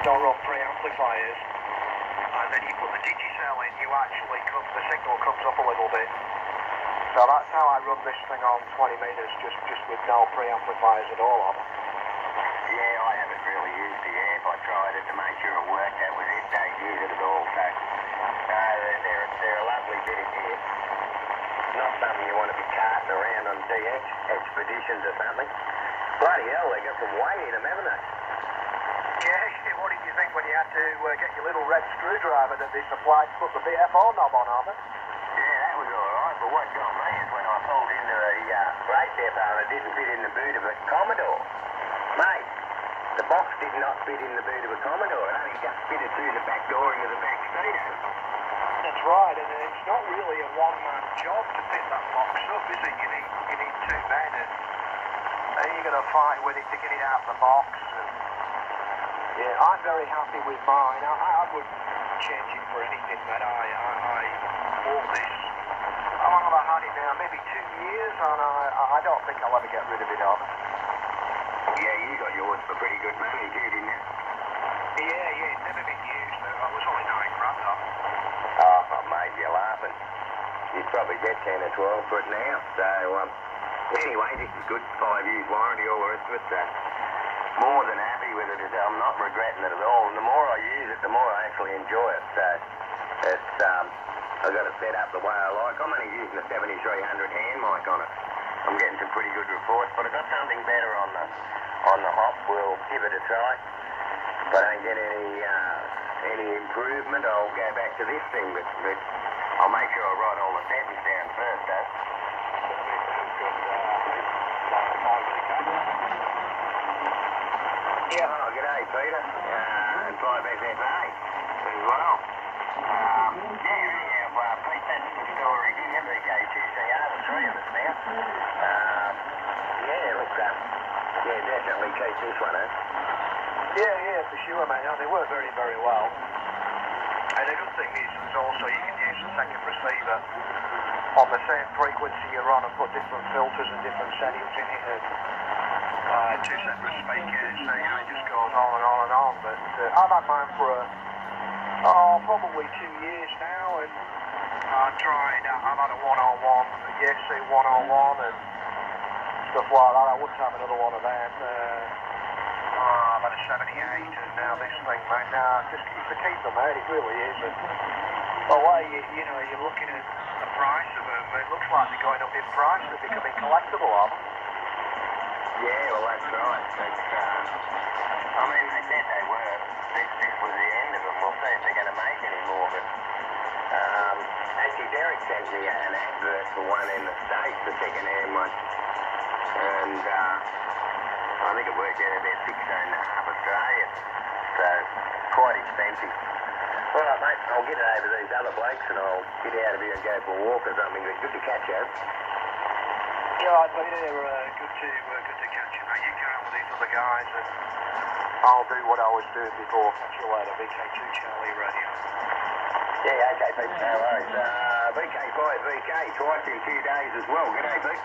don't run preamplifiers, and then you put the digicell in, you actually the signal comes up a little bit. So that's how I run this thing on 20 metres, just with no preamplifiers at all on it. Yeah, I haven't really used the amp. I tried it to make sure it worked. That was it. Don't use it at all. So they're a lovely bit of gear. Not something you want to be carting around on DX expeditions or something. Bloody hell, they got some weight in them, haven't they? Yeah, what did you think when you had to get your little red screwdriver that they supplied to put the BFO knob on, Arthur? Yeah, that was alright, but what got me is when I pulled into the freight depot and it didn't fit in the boot of a Commodore. Mate, the box did not fit in the boot of a Commodore. It only just fitted through the back door into the back seat. That's right, and it's not really a one-man job to fit that box up, is it? You need two men, and you're going to fight with it to get it out of the box. And yeah, I'm very happy with mine. I wouldn't change it for anything, man. I bought this. How long have I had it now? Maybe 2 years, and I don't think I'll ever get rid of it, Arthur. Yeah, you got yours for pretty good money too, didn't you? Yeah, it's never been used. I was only £9 off. Oh, mate, you're laughing. You'd probably get 10 or 12 for it now. So, anyway, this is good. 5 years warranty, all the rest of it. So, more than happy with it. I'm not regretting it at all. And the more I use it, the more I actually enjoy it. So, it's, I've got it set up the way I like. I'm only using a 7300 hand mic on it. I'm getting some pretty good reports, but I've got something better on the hop. We'll give it a try. If I don't get any improvement, I'll go back to this thing, but I'll make sure I write all the settings down first, though. Yeah, oh, g'day, Peter. And 5SFA as well. Anyhow, Pete, that's the story here. VK2CR, the three of us now. Definitely keep this one, eh? Yeah, for sure, mate. No, they work very, very well. And the good thing is also you can use the second receiver on the same frequency you're on and put different filters and different settings in it. And two separate speakers, so it just goes on and on and on. But I've had mine for probably 2 years now, and I've had a 101, a YC 101, and stuff like that. I wouldn't have another one of them. I've had a 78, and now this thing, mate. Now, it's a keep them, mate. It really is. And the way you're looking at the price of them, it looks like they're going up in price. They're becoming collectible, aren't they? Yeah, well, that's right. I mean, they said they were. This was the end of them. We'll see if they're going to make any more. But actually, Derek sent me an advert for one in the States, the second-hand one. And I think it worked out about 16.5 Australian. So, quite expensive. All right, mate, I'll get it over to these other blokes and I'll get out of here and go for a walk or something. But good to catch you. Yeah, I'd be there. Good to catch you, mate. You get on with these other guys and I'll do what I was doing before. Catch you later, VK2 Charlie Radio. Yeah, okay, Pete. No worries. VK5 VK twice in 2 days as well. G'day, Pete.